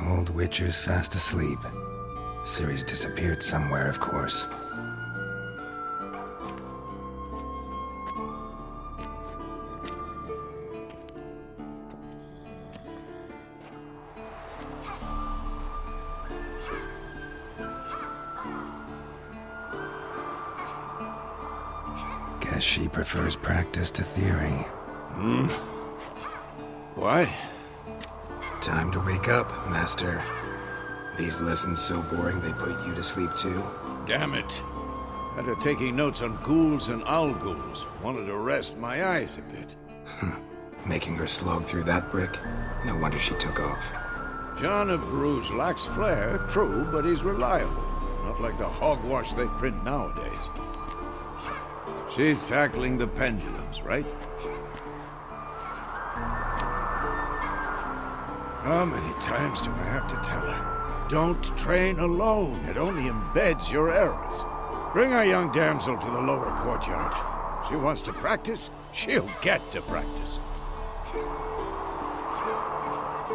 Old Witcher's fast asleep. Ciri's disappeared somewhere, of course. Guess she prefers practice to theory. What? Time to wake up, Master. These lessons so boring they put you to sleep too? Damn it. After taking notes on ghouls and owl ghouls, wanted to rest my eyes a bit. Making her slog through that brick? No wonder she took off. John of Bruges lacks flair, true, but he's reliable. Not like the hogwash they print nowadays. She's tackling the pendulums, right? How many times do I have to tell her? Don't train alone. It only embeds your errors. Bring our young damsel to the lower courtyard. She wants to practice, she'll get to practice.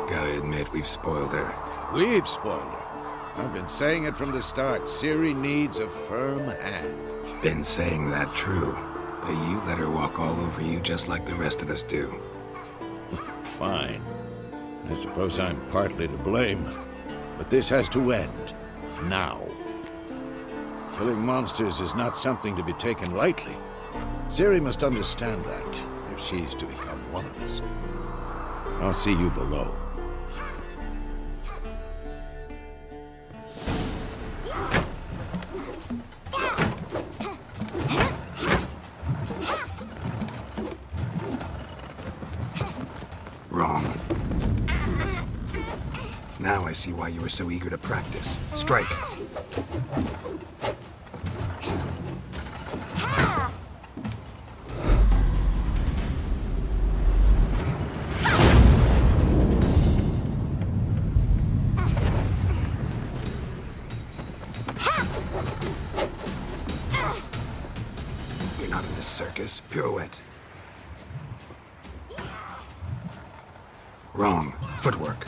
Gotta admit, we've spoiled her. We've spoiled her. I've been saying it from the start. Ciri needs a firm hand. Been saying that true, but you let her walk all over you just like the rest of us do. Fine. I suppose I'm partly to blame. But this has to end. Now. Killing monsters is not something to be taken lightly. Ciri must understand that, if she's to become one of us. I'll see you below. Wrong. Now I see why you were so eager to practice. Strike. You're not in this circus. Pirouette. Wrong. Footwork.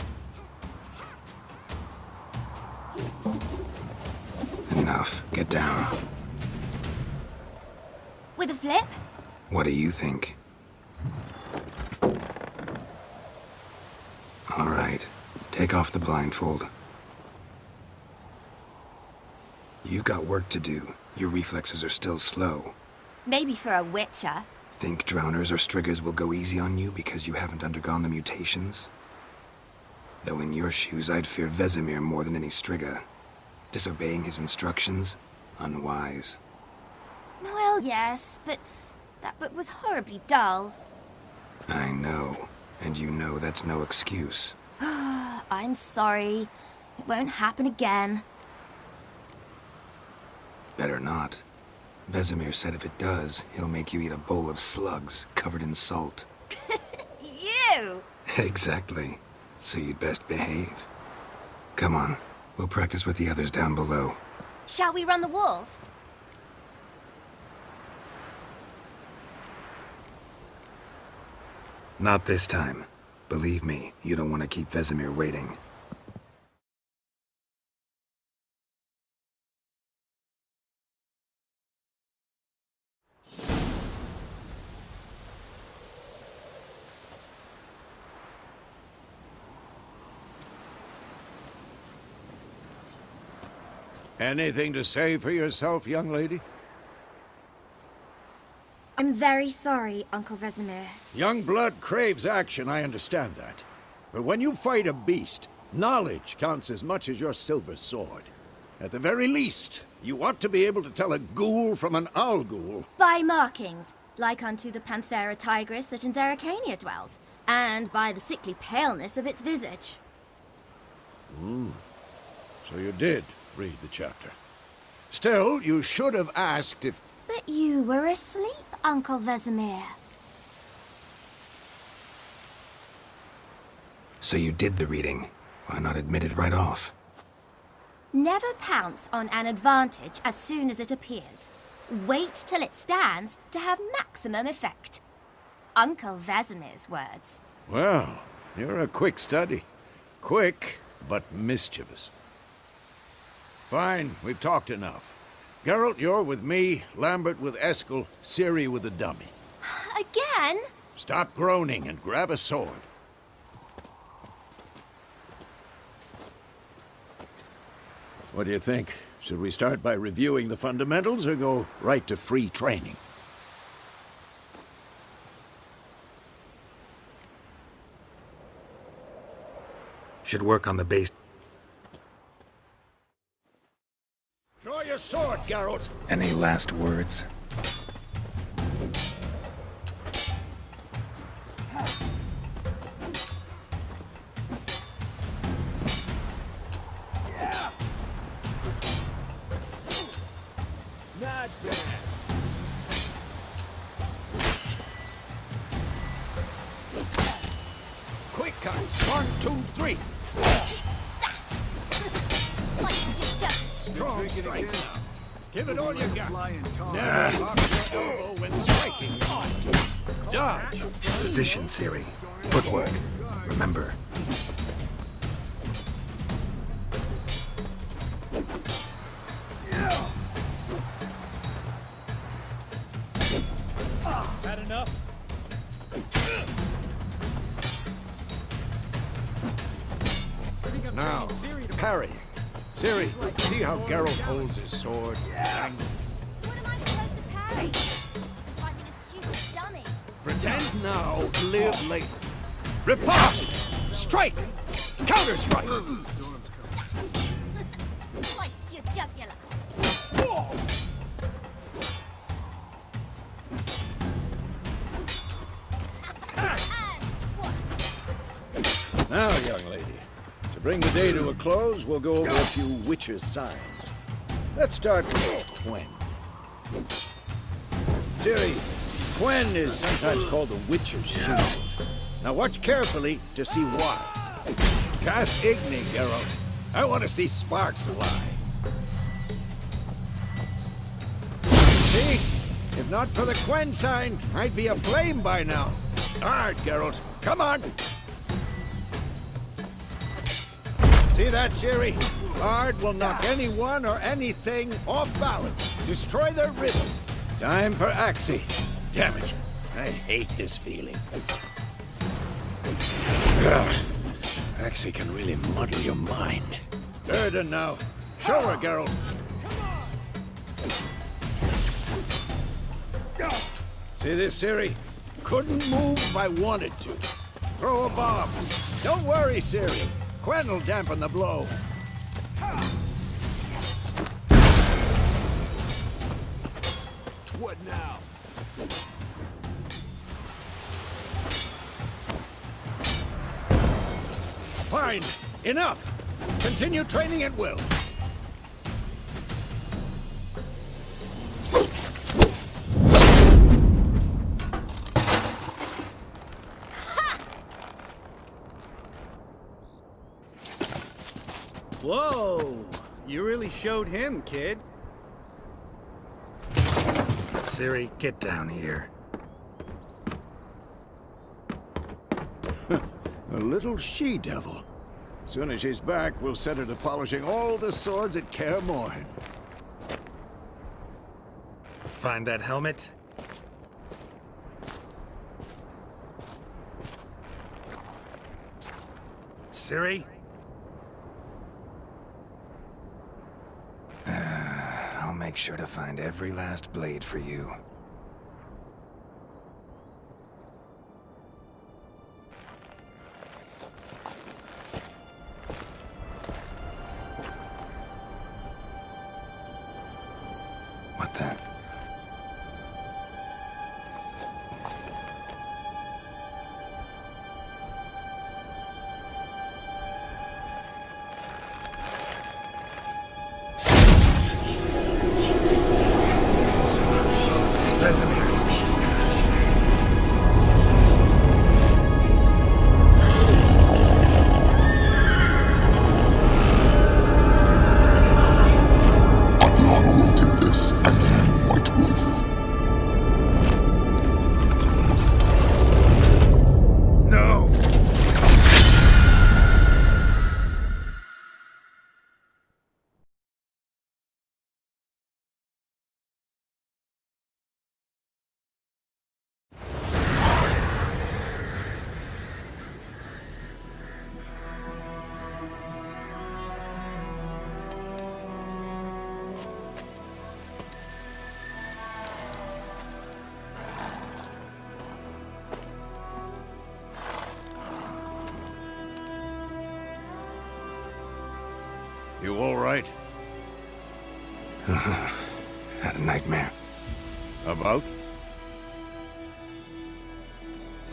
Enough. Get down. With a flip? What do you think? All right. Take off the blindfold. You've got work to do. Your reflexes are still slow. Maybe for a witcher. Think drowners or striggers will go easy on you because you haven't undergone the mutations? Though in your shoes, I'd fear Vesemir more than any strigger. Disobeying his instructions? Unwise. Well, yes, but that book was horribly dull. I know. And you know that's no excuse. I'm sorry. It won't happen again. Better not. Vesemir said if it does, he'll make you eat a bowl of slugs covered in salt. You! Exactly. So you'd best behave. Come on. We'll practice with the others down below. Shall we run the walls? Not this time. Believe me, you don't want to keep Vesemir waiting. Anything to say for yourself, young lady? I'm very sorry, Uncle Vesemir. Young blood craves action, I understand that. But when you fight a beast, knowledge counts as much as your silver sword. At the very least, you ought to be able to tell a ghoul from an owl ghoul. By markings, like unto the Panthera tigris that in Zerrikania dwells, and by the sickly paleness of its visage. So you did read the chapter. Still, you should have asked if... But you were asleep, Uncle Vesemir. So you did the reading. Why not admit it right off? Never pounce on an advantage as soon as it appears. Wait till it stands to have maximum effect. Uncle Vesemir's words. Well, you're a quick study. Quick, but mischievous. Fine, we've talked enough. Geralt, you're with me, Lambert with Eskel, Ciri with the dummy. Again? Stop groaning and grab a sword. What do you think? Should we start by reviewing the fundamentals or go right to free training? Should work on the base. Draw your sword, Geralt! Any last words? Not bad. Quick cuts. 1, 2, 3. Strong strikes now. Give it all you got. Never lock your elbow when striking. Dodge. Position, Ciri. Footwork. Remember. Had enough? Now, parrying. Ciri, see how Geralt holds his sword? Angle. What am I supposed to parry? Fighting a stupid dummy. Pretend now, live later. Riposte! Strike! Counter-strike! Sliced your jugular. Now, young lady, to bring the day to a close, we'll go over a few Witcher's signs. Let's start with Quen. Ciri, Quen is sometimes called the Witcher's shield. Now watch carefully to see why. Cast Igni, Geralt. I want to see sparks fly. See? If not for the Quen sign, I'd be aflame by now. Hard, Geralt. Come on! See that, Ciri? Bard will knock anyone or anything off balance. Destroy their rhythm. Time for Axii. Damn it. I hate this feeling. Ugh. Axii can really muddle your mind. Burden now. Show her, Geralt. See this, Ciri? Couldn't move if I wanted to. Throw a bomb. Don't worry, Ciri. Quen will dampen the blow. What now? Fine. Enough. Continue training at will. Whoa! You really showed him, kid. Ciri, get down here. A little she-devil. Soon as she's back, we'll set her to polishing all the swords at Kaer Morhen. Find that helmet? Ciri? I'll make sure to find every last blade for you. What the? You all right? Had a nightmare. About?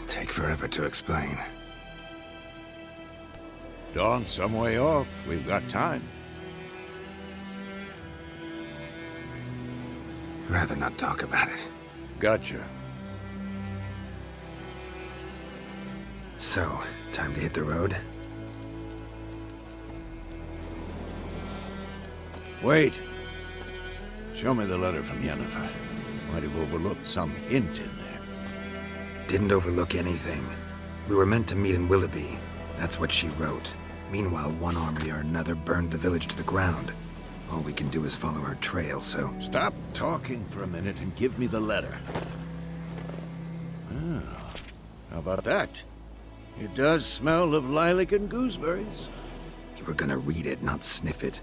Take forever to explain. Dawn's some way off. We've got time. Rather not talk about it. Gotcha. So, time to hit the road? Wait. Show me the letter from Yennefer. Might have overlooked some hint in there. Didn't overlook anything. We were meant to meet in Willoughby. That's what she wrote. Meanwhile, one army or another burned the village to the ground. All we can do is follow her trail, so... Stop talking for a minute and give me the letter. Oh, how about that? It does smell of lilac and gooseberries. You were gonna read it, not sniff it.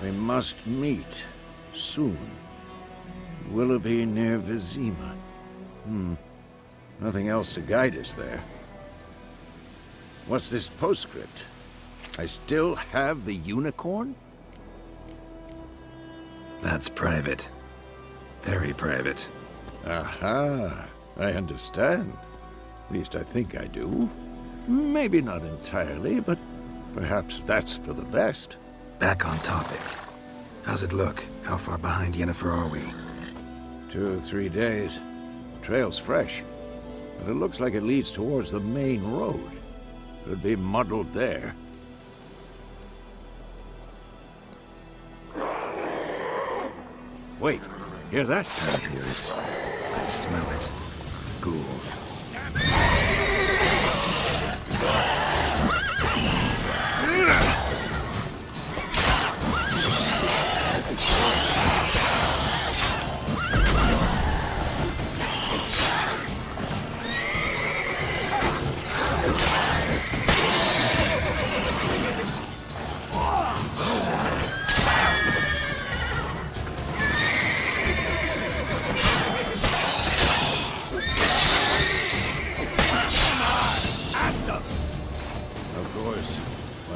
We must meet. Soon. Willoughby near Vizima. Nothing else to guide us there. What's this postscript? I still have the unicorn? That's private. Very private. Aha, I understand. At least I think I do. Maybe not entirely, but perhaps that's for the best. Back on topic. How's it look? How far behind Yennefer are we? 2 or 3 days. The trail's fresh, but it looks like it leads towards the main road. Could be muddled there. Wait, hear that? I hear it. I smell it. Ghouls.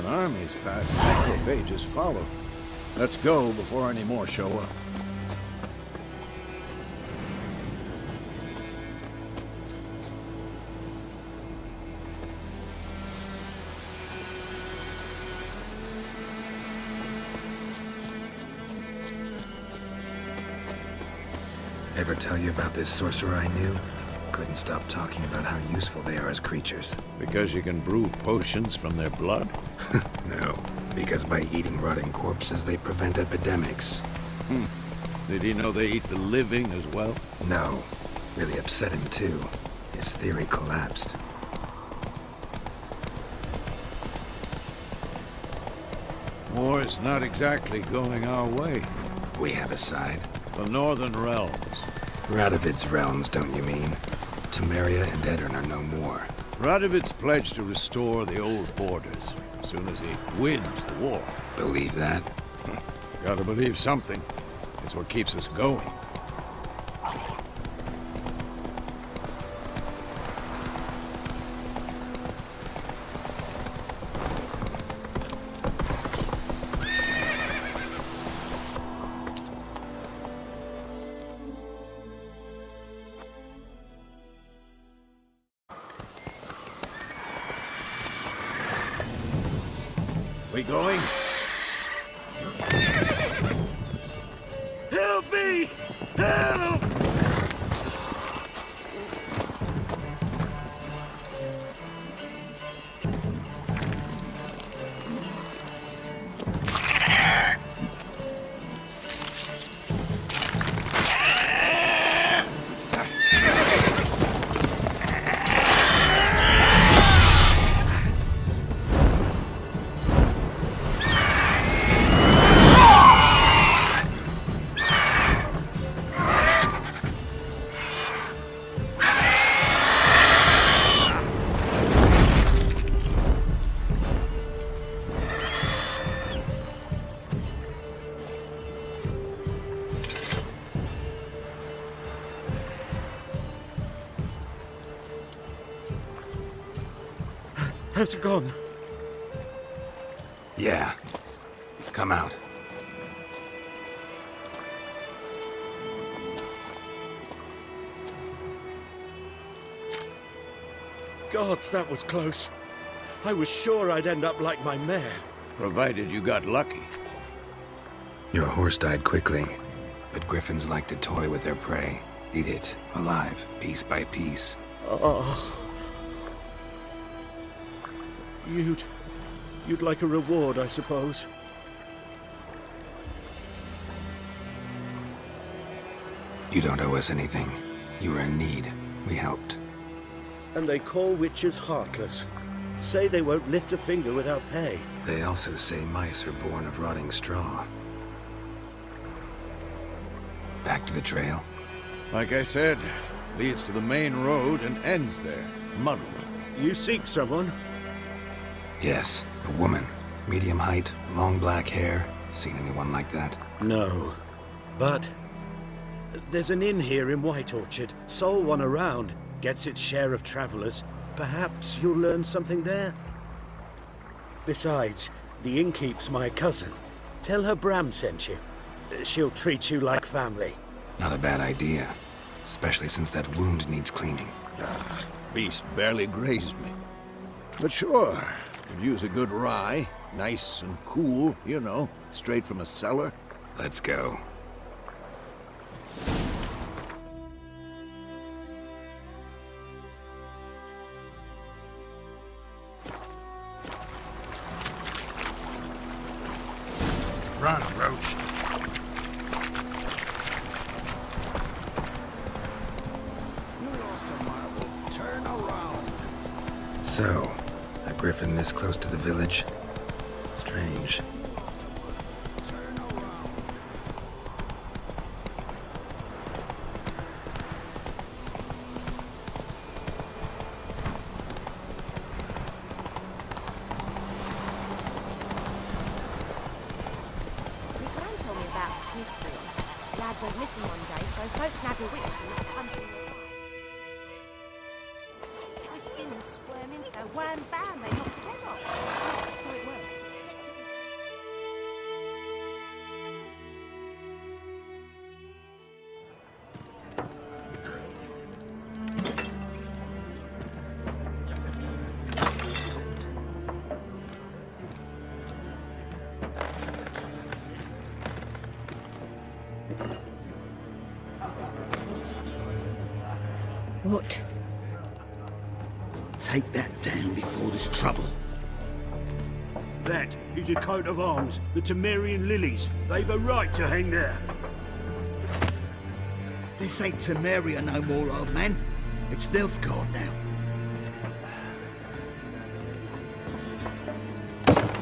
Armies pass, macrophages follow. Let's go before any more show up. Ever tell you about this sorcerer I knew? Couldn't stop talking about how useful they are as creatures. Because you can brew potions from their blood? No, because by eating rotting corpses, they prevent epidemics. Did he know they eat the living as well? No. Really upset him, too. His theory collapsed. War's not exactly going our way. We have a side. The Northern Realms. Radovid's realms, don't you mean? Temeria and Edirn are no more. Radovid's pledged to restore the old borders as soon as he wins the war. Believe that? Gotta believe something. It's what keeps us going. We going? Help me! Help! Has it gone? Yeah. Come out. Gods, that was close. I was sure I'd end up like my mare. Provided you got lucky. Your horse died quickly, but griffins like to toy with their prey. Eat it, alive, piece by piece. Oh. You'd like a reward, I suppose. You don't owe us anything. You were in need. We helped. And they call witches heartless. Say they won't lift a finger without pay. They also say mice are born of rotting straw. Back to the trail? Like I said, leads to the main road and ends there, muddled. You seek someone? Yes, a woman. Medium height, long black hair. Seen anyone like that? No. But there's an inn here in White Orchard. Sole one around. Gets its share of travelers. Perhaps you'll learn something there? Besides, the innkeep's my cousin. Tell her Bram sent you. She'll treat you like family. Not a bad idea. Especially since that wound needs cleaning. Beast barely grazed me. But sure, could use a good rye. Nice and cool, you know, straight from a cellar. Let's go. Run, Roach. You lost a marble. Turn around. So, a griffin this close to the village? Strange. Turn around. My gran told me about Smithfield. The lad went missing one day, so folk nabbed a witch when it was hunting the fire. Twisting and squirming, so wham bam, they knocked his head off. So it worked. Set to his... What? Take that down before there's trouble. That is a coat of arms, the Temerian lilies. They've a right to hang there. This ain't Temeria no more, old man. It's Nilfgaard now.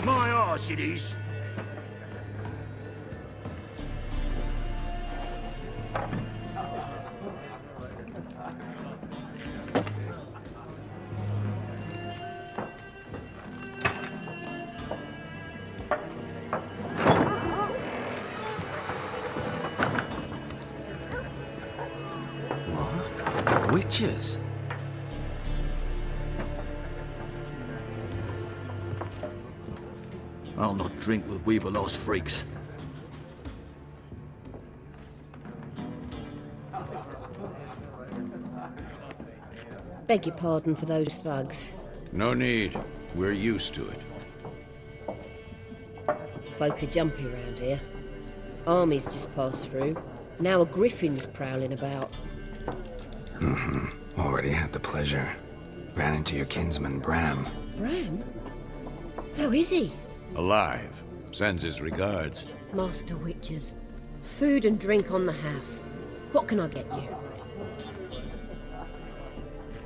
My arse it is. Witches? I'll not drink with Weaverlost freaks. Beg your pardon for those thugs. No need. We're used to it. Folk are jumpy round here. Armies just passed through. Now a griffin's prowling about. Already had the pleasure. Ran into your kinsman, Bram. Bram? How is he? Alive. Sends his regards. Master Witches. Food and drink on the house. What can I get you?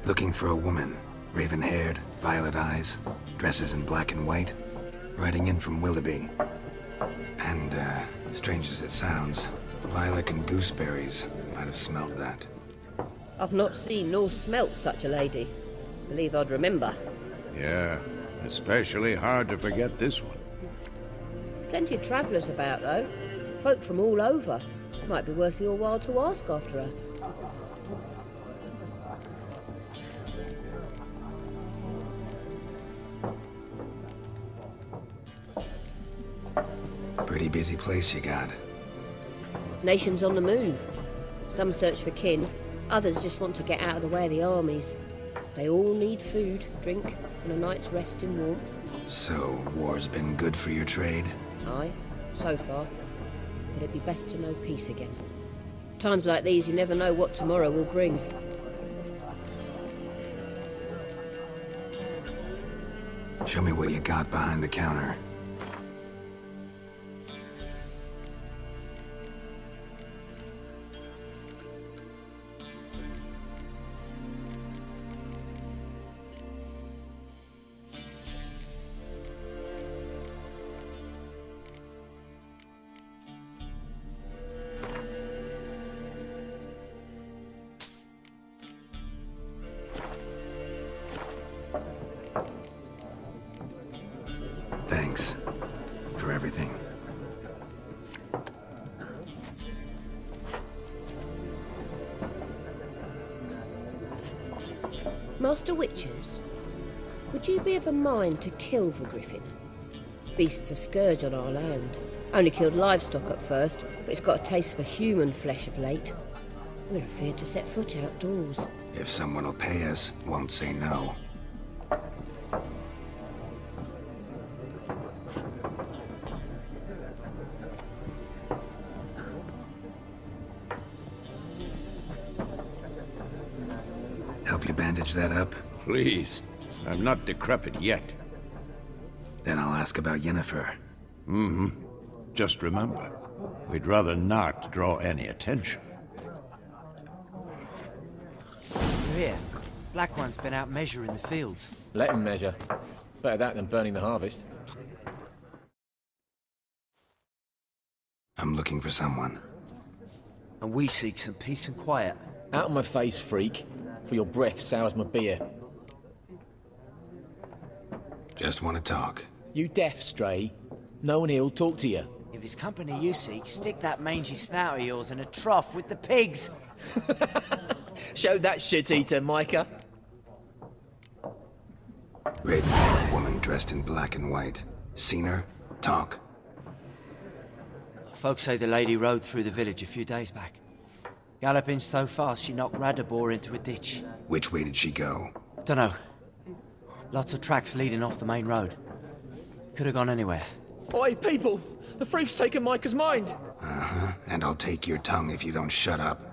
Looking for a woman. Raven-haired, violet eyes, dresses in black and white. Riding in from Willoughby. And, strange as it sounds, lilac and gooseberries might have smelled that. I've not seen nor smelt such a lady. Believe I'd remember. Yeah, especially hard to forget this one. Plenty of travellers about, though. Folk from all over. Might be worth your while to ask after her. Pretty busy place you got. Nations on the move. Some search for kin, others just want to get out of the way of the armies. They all need food, drink, and a night's rest in warmth. So, war's been good for your trade? Aye, so far. But it'd be best to know peace again. Times like these, you never know what tomorrow will bring. Show me what you got behind the counter. Thanks for everything. Master Witchers, would you be of a mind to kill the griffin? Beast's a scourge on our land. Only killed livestock at first, but it's got a taste for human flesh of late. We're afeard to set foot outdoors. If someone will pay us, won't say no. Help you bandage that up? Please. I'm not decrepit yet. Then I'll ask about Yennefer. Just remember, we'd rather not draw any attention. Here, Black One's been out measuring the fields. Let him measure. Better that than burning the harvest. I'm looking for someone. And we seek some peace and quiet. Out of my face, freak. For your breath sours my beer. Just want to talk. You deaf, Stray? No one here'll talk to you. If it's company you seek, stick that mangy snout of yours in a trough with the pigs. Show that shit-eater, Micah. Raven-haired woman dressed in black and white. Seen her? Talk. Folks say the lady rode through the village a few days back. Galloping so fast she knocked Radabor into a ditch. Which way did she go? Dunno. Lots of tracks leading off the main road. Could have gone anywhere. Oi, people! The freak's taken Micah's mind! Uh-huh. And I'll take your tongue if you don't shut up.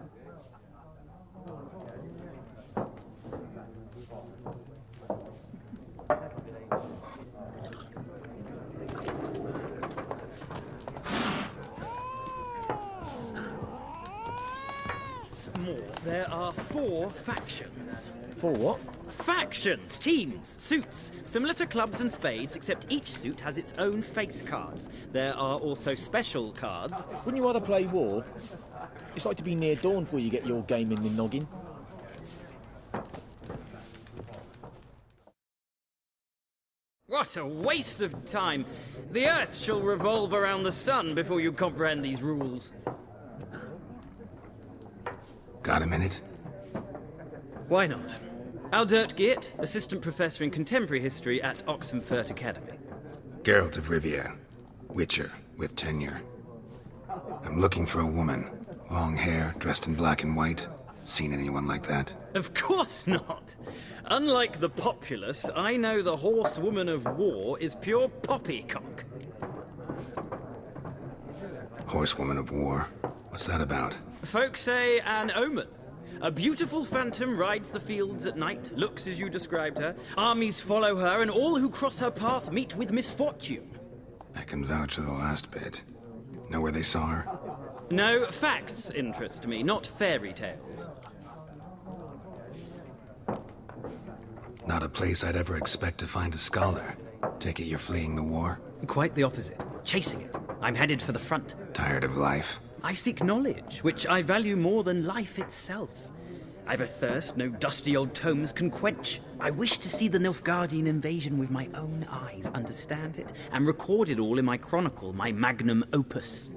There are 4 factions. 4 what? Factions, teams, suits, similar to clubs and spades, except each suit has its own face cards. There are also special cards. Wouldn't you rather play war? It's like to be near dawn before you get your game in the noggin. What a waste of time! The Earth shall revolve around the sun before you comprehend these rules. Got a minute? Why not? Aldert Geert, Assistant Professor in Contemporary History at Oxenfurt Academy. Geralt of Rivia. Witcher, with tenure. I'm looking for a woman. Long hair, dressed in black and white. Seen anyone like that? Of course not! Unlike the populace, I know the horsewoman of war is pure poppycock. Horsewoman of war? What's that about? Folk say an omen. A beautiful phantom rides the fields at night, looks as you described her. Armies follow her, and all who cross her path meet with misfortune. I can vouch for the last bit. Know where they saw her? No, facts interest me, not fairy tales. Not a place I'd ever expect to find a scholar. Take it you're fleeing the war? Quite the opposite. Chasing it. I'm headed for the front. Tired of life? I seek knowledge, which I value more than life itself. I've a thirst no dusty old tomes can quench. I wish to see the Nilfgaardian invasion with my own eyes, understand it, and record it all in my chronicle, my magnum opus.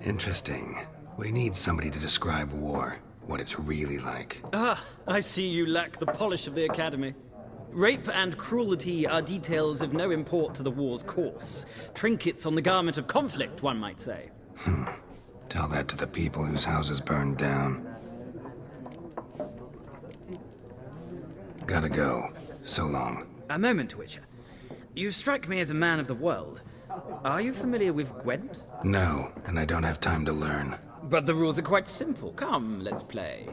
Interesting. We need somebody to describe war, what it's really like. Ah, I see you lack the polish of the Academy. Rape and cruelty are details of no import to the war's course. Trinkets on the garment of conflict, one might say. Tell that to the people whose houses burned down. Gotta go. So long. A moment, Witcher. You strike me as a man of the world. Are you familiar with Gwent? No, and I don't have time to learn. But the rules are quite simple. Come, let's play.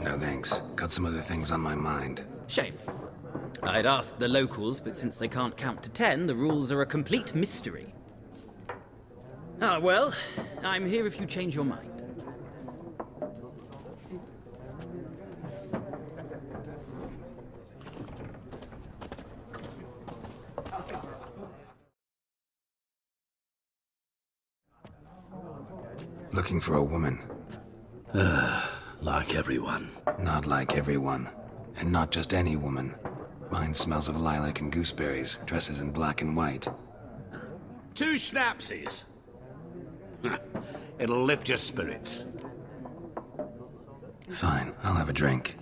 No thanks. Got some other things on my mind. Shame. I'd ask the locals, but since they can't count to 10, the rules are a complete mystery. Ah, well, I'm here if you change your mind. Looking for a woman. Like everyone. Not like everyone. And not just any woman. Mine smells of lilac and gooseberries, dresses in black and white. 2 schnapsies. It'll lift your spirits. Fine, I'll have a drink.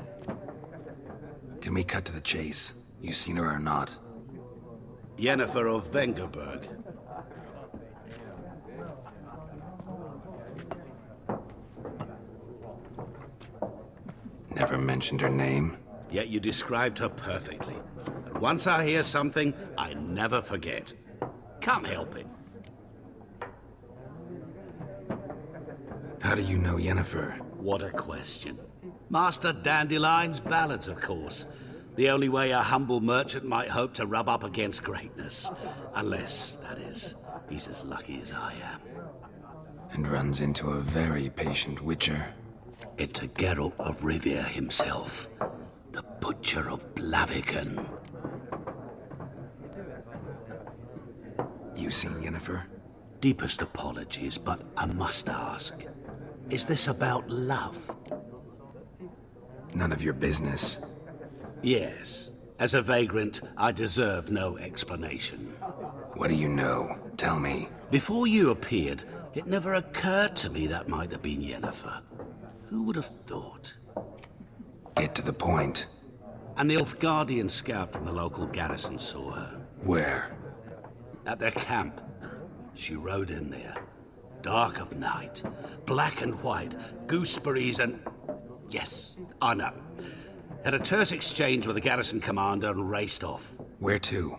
Can we cut to the chase? You seen her or not? Yennefer of Vengerberg. Never mentioned her name. Yet you described her perfectly. And once I hear something, I never forget. Can't help it. How do you know Yennefer? What a question. Master Dandelion's ballads, of course. The only way a humble merchant might hope to rub up against greatness. Unless, that is, he's as lucky as I am. And runs into a very patient witcher. It's a Geralt of Rivia himself. The Butcher of Blaviken. You seen Yennefer? Deepest apologies, but I must ask. Is this about love? None of your business. Yes. As a vagrant, I deserve no explanation. What do you know? Tell me. Before you appeared, it never occurred to me that might have been Yennefer. Who would have thought? Get to the point. An Nilfgaardian scout from the local garrison saw her. Where? At their camp. She rode in there. Dark of night. Black and white. Gooseberries and... Yes, I know. Had a terse exchange with the garrison commander and raced off. Where to?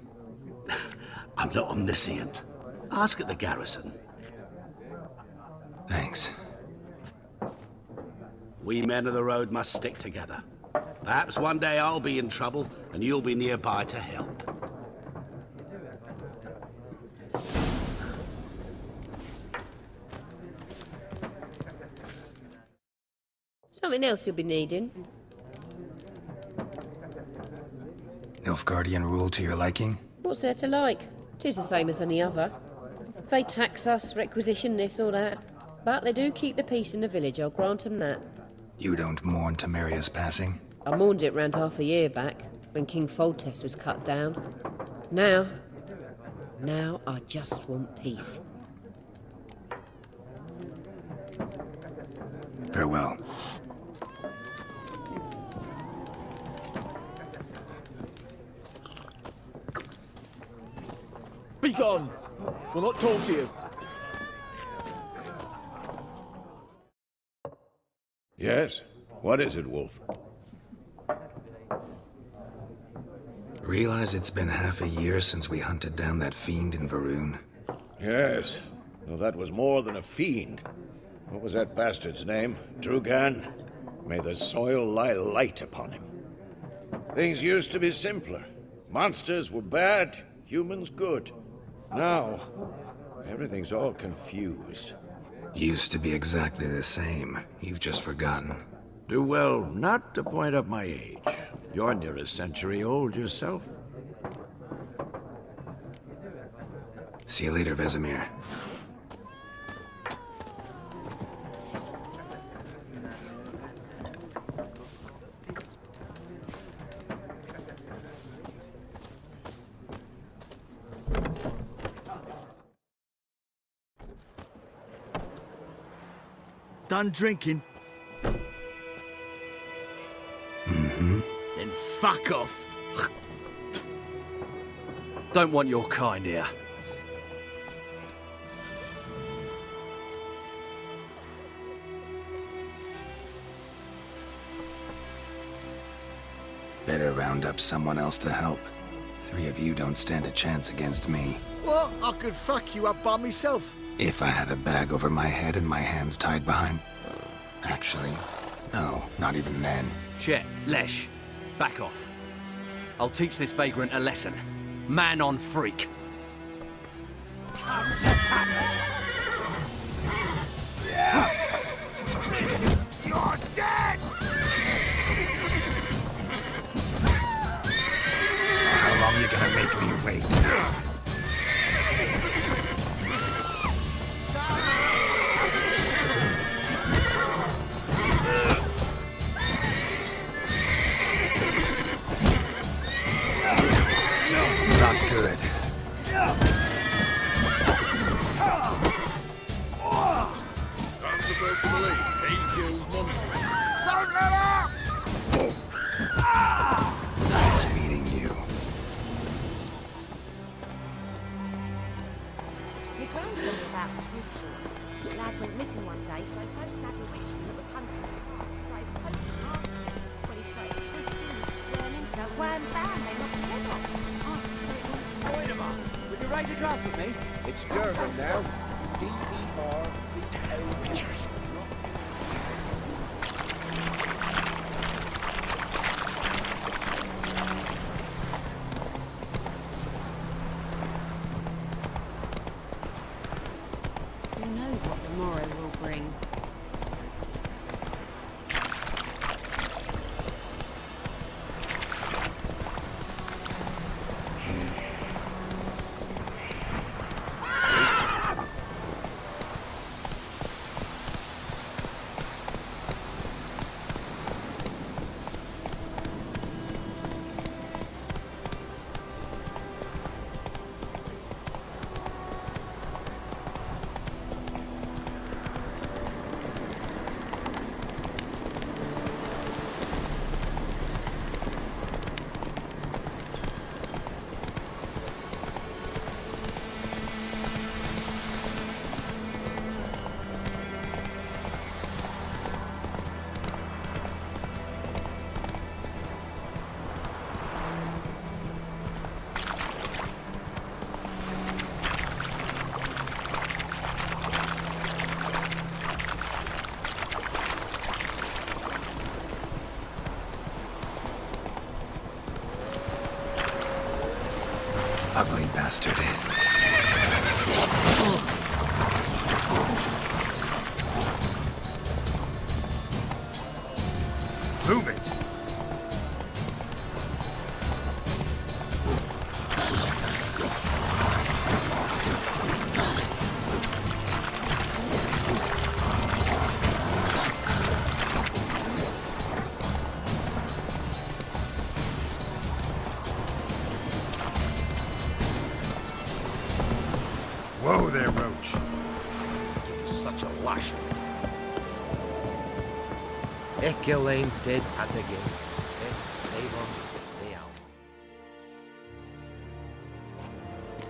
I'm not omniscient. Ask at the garrison. Thanks. We men of the road must stick together. Perhaps one day I'll be in trouble and you'll be nearby to help. Something else you'll be needing? Nilfgaardian rule to your liking? What's there to like? 'Tis the same as any other. They tax us, requisition this or that. But they do keep the peace in the village, I'll grant them that. You don't mourn Temeria's passing? I mourned it round half a year back, when King Foltest was cut down. Now I just want peace. Farewell. Be gone! We'll not talk to you. Yes? What is it, Wolf? Realize it's been half a year since we hunted down that fiend in Varun? Yes. Well, that was more than a fiend. What was that bastard's name? Drugan? May the soil lie light upon him. Things used to be simpler. Monsters were bad, humans good. Now, everything's all confused. Used to be exactly the same. You've just forgotten. Do well not to point up my age. You're near a century old yourself. See you later, Vesemir. Done drinking? Mm-hmm. Then fuck off. Don't want your kind here. Better round up someone else to help. 3 of you don't stand a chance against me. What? I could fuck you up by myself. If I had a bag over my head and my hands tied behind... Actually, no, not even then. Chet, Lesh, back off. I'll teach this vagrant a lesson. Man on freak. You're dead! How long are you gonna make me wait? Not good. I'm supposed to believe he kills monsters. Don't let up! Nice meeting you. Nicole told me about Smithfield. The lad went missing one day, so both nabbed a witchman that was hunting him. They poked him after him. When he started twisting and squirming, so wham bam, they knocked his head off. So it went... Wait a minute. Would you raise a glass with me? It's Durban now. D-E-R... Witchers. Who knows what the morrow will bring? Ugly bastard. Move it! Whoa there, Roach. Such a lash. Ekelain dead at the gate.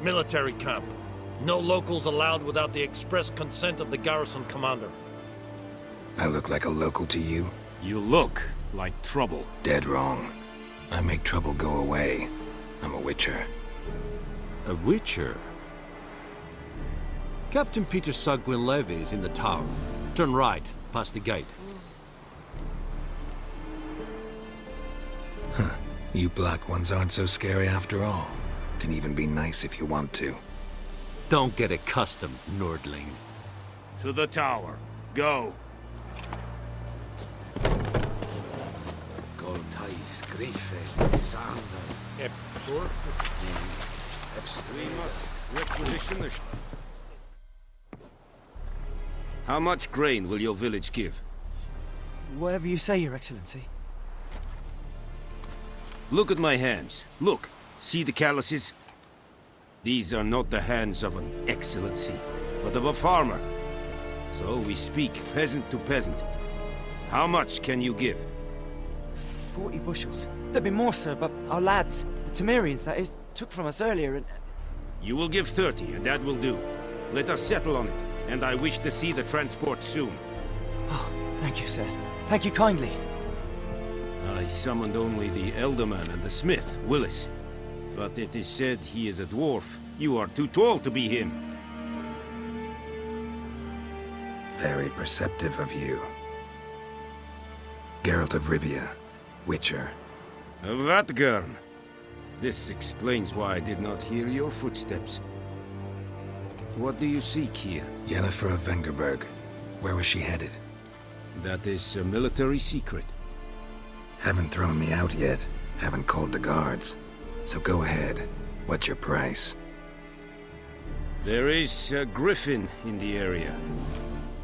Military camp. No locals allowed without the express consent of the garrison commander. I look like a local to you? You look like trouble. Dead wrong. I make trouble go away. I'm a witcher. A witcher? Captain Peter Sagwin Levy is in the tower. Turn right, past the gate. Huh. You black ones aren't so scary after all. Can even be nice if you want to. Don't get accustomed, Nordling. To the tower. Go. We must requisition the... How much grain will your village give? Whatever you say, Your Excellency. Look at my hands. Look. See the calluses? These are not the hands of an excellency, but of a farmer. So we speak peasant to peasant. How much can you give? 40 bushels. There'd be more, sir, but our lads, the Temerians, that is, took from us earlier and... You will give 30, and that will do. Let us settle on it, and I wish to see the transport soon. Oh, thank you, sir. Thank you kindly. I summoned only the Elderman and the smith, Willis. But it is said he is a dwarf. You are too tall to be him. Very perceptive of you. Geralt of Rivia, Witcher. Vatgern. This explains why I did not hear your footsteps. What do you seek here? Yennefer of Vengerberg. Where was she headed? That is a military secret. Haven't thrown me out yet. Haven't called the guards. So go ahead. What's your price? There is a griffin in the area.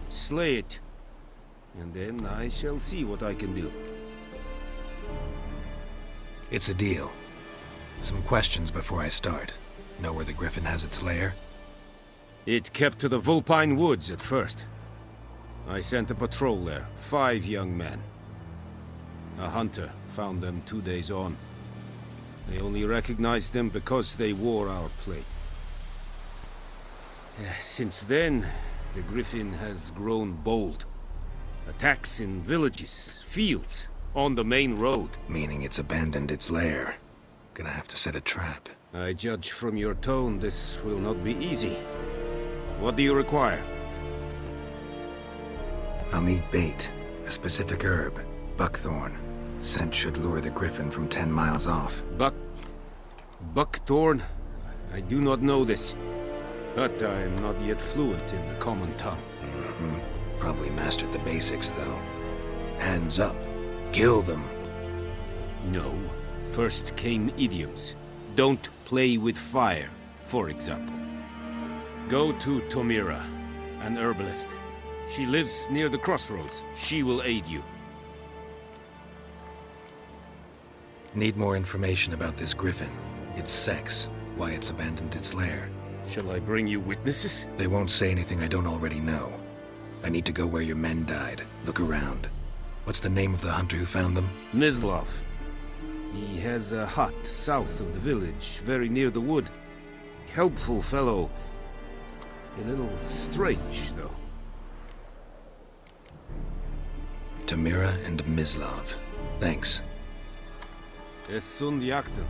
Slay it. And then I shall see what I can do. It's a deal. Some questions before I start. Know where the griffin has its lair? It kept to the Vulpine Woods at first. I sent a patrol there, 5 young men. A hunter found them 2 days on. They only recognized them because they wore our plate. Since then, the griffin has grown bold. Attacks in villages, fields, on the main road. Meaning it's abandoned its lair. Gonna have to set a trap. I judge from your tone this will not be easy. What do you require? I'll need bait. A specific herb. Buckthorn. Scent should lure the griffin from 10 miles off. Buckthorn? I do not know this. But I am not yet fluent in the common tongue. Probably mastered the basics, though. Hands up. Kill them. No. First came idioms. Don't play with fire, for example. Go to Tomira, an herbalist. She lives near the crossroads. She will aid you. Need more information about this griffin. Its sex, why it's abandoned its lair. Shall I bring you witnesses? They won't say anything I don't already know. I need to go where your men died. Look around. What's the name of the hunter who found them? Mislav. He has a hut south of the village, very near the wood. Helpful fellow. A little strange, though. Tomira and Mislav. Thanks. Es sunt jagten.